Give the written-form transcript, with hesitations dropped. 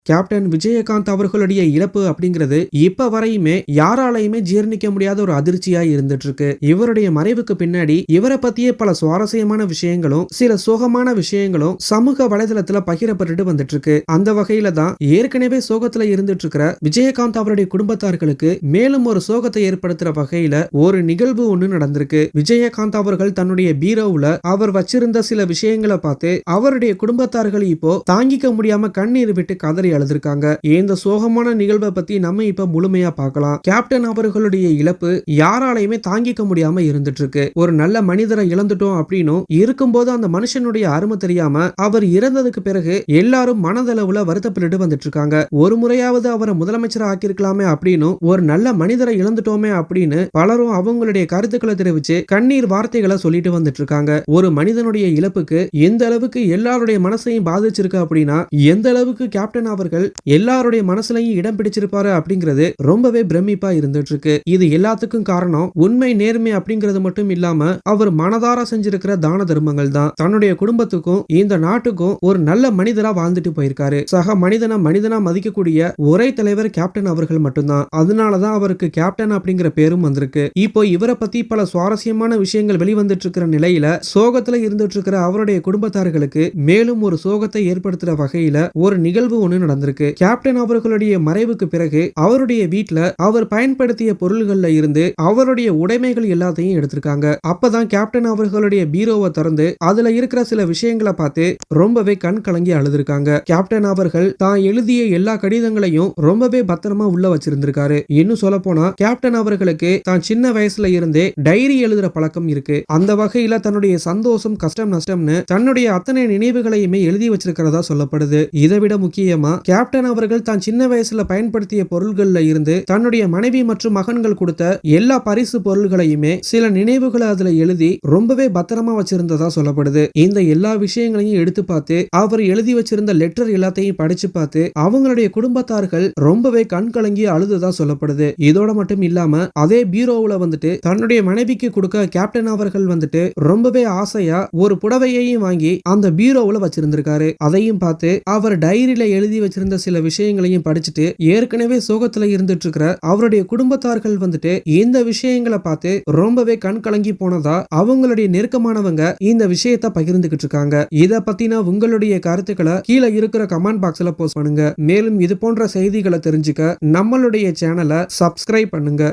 Captain Vijayakanth அவர்களுடைய இழப்பு அப்படிங்கிறது இப்ப வரையுமே யாராலையுமே ஜீர்ணிக்க முடியாத ஒரு அதிர்ச்சியா இருந்துட்டு இருக்கு. இவருடைய மறைவுக்கு பின்னாடி இவரை பத்தியே பல சுவாரஸ்யமான விஷயங்களும் சில சோகமான விஷயங்களும் சமூக வலைதளத்துல பகிரப்பட்டு வந்துட்டு இருக்கு. அந்த வகையில தான் ஏற்கனவே சோகத்துல இருந்துட்டு இருக்கிற விஜயகாந்த் அவருடைய குடும்பத்தார்களுக்கு மேலும் ஒரு சோகத்தை ஏற்படுத்துற வகையில ஒரு நிகழ்வு ஒண்ணு நடந்திருக்கு. விஜயகாந்த் அவர்கள் தன்னுடைய பீரோவுல அவர் வச்சிருந்த சில விஷயங்களை பார்த்து அவருடைய குடும்பத்தார்கள் இப்போ தாங்கிக்க முடியாம கண்ணீர் விட்டு கதறி அழுதுருக்காங்க. இந்த சோகமான நிகழ்வை பத்தி நம்ம இப்ப முழுமையா பார்க்கலாம். கேப்டன் அவர்களுடைய இழப்பு யாராலையுமே தாங்கிக்க முடியாம இருந்துட்டு இருக்கு. ஒரு நல்ல மனிதரை இழந்துட்டோம் அப்படின்னும் இருக்கும்போது அந்த மனுஷனுடைய அருமை தெரியாம அவர் இறந்ததுக்கு பிறகு எல்லாரும் மனதளவுல வருத்தப்பட்டு வந்துட்டு இருக்காங்க. ஒரு முறையாவது அவரை முதலமைச்சர் ஆக்கியிருக்கலாமே அப்படின்னு ஒரு நல்ல மனிதரை இழந்துட்டோமே அப்படின்னு பலரும் அவங்களுடைய கருத்துக்களை தெரிவிச்சு கண்ணீர் வார்த்தைகளை சொல்லிட்டு வந்துட்டு இருக்காங்க. ஒரு மனிதனுடைய இழப்புக்கு எந்த அளவுக்கு எல்லாருடைய மனசையும் பாதிச்சிருக்கு அப்படின்னா எந்த அளவுக்கு கேப்டன் அவர்கள் எல்லாருடைய மனசுலையும் இடம் பிடிச்சிருப்பாரு அப்படிங்கிறது ரொம்பவே பிரமிப்பா இருந்துட்டு இருக்கு. இது எல்லாத்துக்கும் காரணம் உண்மை நேர்மை அப்படிங்கிறது மட்டும் இல்லாம அவர் மனதார செஞ்சிருக்கிற தான தர்மங்கள் தான். தன்னுடைய குடும்பத்துக்கும் இந்த நாட்டுக்கும் ஒரு நல்ல மனிதரா வாழ்ந்துட்டு போயிருக்காரு. சக மனிதனா மதிக்கக்கூடிய ஒரே தலைவர் கேப்டன் அவர்கள் மட்டும்தான். அதனாலதான் அவருக்கு கேப்டன் அப்படிங்கிற பேரும் வந்திருக்கு. இப்போ இவரை பத்தி பல சுவாரஸ்யமான விஷயங்கள் வெளிவந்துட்டு இருக்கிற நிலையில சோகத்துல இருந்துட்டு இருக்கிற அவருடைய குடும்பத்தார்களுக்கு மேலும் ஒரு சோகத்தை ஏற்படுத்துற வகையில ஒரு நிகழ்வு ஒண்ணு நடந்திருக்கு. கேப்டன் அவர்களுடைய மறைவுக்கு பிறகு அவருடைய வீட்டுல அவர் பயன்படுத்திய பொருள்கள்ல இருந்து அவருடைய உடைமைகள் எல்லாத்தையும் எடுத்திருக்காங்க. அப்பதான் கேப்டன் அவர்களுடைய பீரோவை திறந்து அதுல இருக்கிற சில விஷயங்களை பார்த்து ரொம்பவே கண் கலங்கி அழுதுருக்காங்க. கேப்டன் அவர்கள் தான் எழுதிய எல்லா கடிதங்களையும் ரொம்பவே பத்திரமா உள்ள வச்சிருந்திருக்காரு. இன்னும் சொல்ல போனா கேப்டன் அவர்களுக்கு தான் சின்ன வயசுல இருந்தே டைரி எழுதுற பழக்கம் இருக்கு. அந்த வகையில தன்னுடைய சந்தோஷம் கஷ்டம் நஷ்டம்னு தன்னுடைய அத்தனை நினைவுகளையுமே எழுதி வச்சிருக்கிறதா சொல்லப்படுது. இதை விட முக்கியமா கேப்டன் அவர்கள் தான் சின்ன வயசுல பயன்படுத்திய பொருள்கள்ல இருந்து தன்னுடைய மனைவி மற்றும் மகன்கள் கொடுத்த எல்லா பரிசு பொருள்களையுமே சில நினைவுகளை அதுல எழுதி ரொம்பவே பத்திரமா வச்சிருந்ததா சொல்லப்படுது. இந்த எல்லா விஷயங்களையும் எடுத்து பார்த்து அவர் எழுதி வச்சிருந்த லெட்டர் எல்லாத்தையும் படிச்சு பார்த்து அவங்களுடைய குடும்பத்தார்கள் ரொம்பவே கண் கலங்கி அழுதுதா சொல்லப்படுது. இதோட மட்டும் இல்லாம அதே பீரோவுல வந்துட்டு தன்னுடைய மனைவிக்கு கொடுக்க கேப்டன் அவர்கள் வந்துட்டு ரொம்பவே ஆசையா ஒரு புடவையையும் வாங்கி அந்த பீரோவுல வச்சிருந்திருக்காரு. அதையும் பார்த்து அவர் டைரியில எழுதி வச்சிருந்த சில விஷயங்களையும் படிச்சுட்டு ஏற்கனவே சோகத்துல இருந்துட்டு இருக்கிற அவருடைய குடும்பத்தார்கள் வந்துட்டு இந்த விஷயங்களை பார்த்து ரொம்பவே கண் கலங்கி போனதா அவங்களுடைய நெருக்கமானவங்க இந்த விஷயத்தை பகிர்ந்துகிட்டு இருக்காங்க. இத பத்தின உங்களுடைய கருத்துக்களை கீழே இருக்கிற கமெண்ட் பாக்ஸ்ல போஸ்ட் பண்ணுங்க. மேலும் இது போன்ற செய்திகளை தெரிஞ்சுக்க நம்மளுடைய சேனலை சப்ஸ்கிரைப் பண்ணுங்க.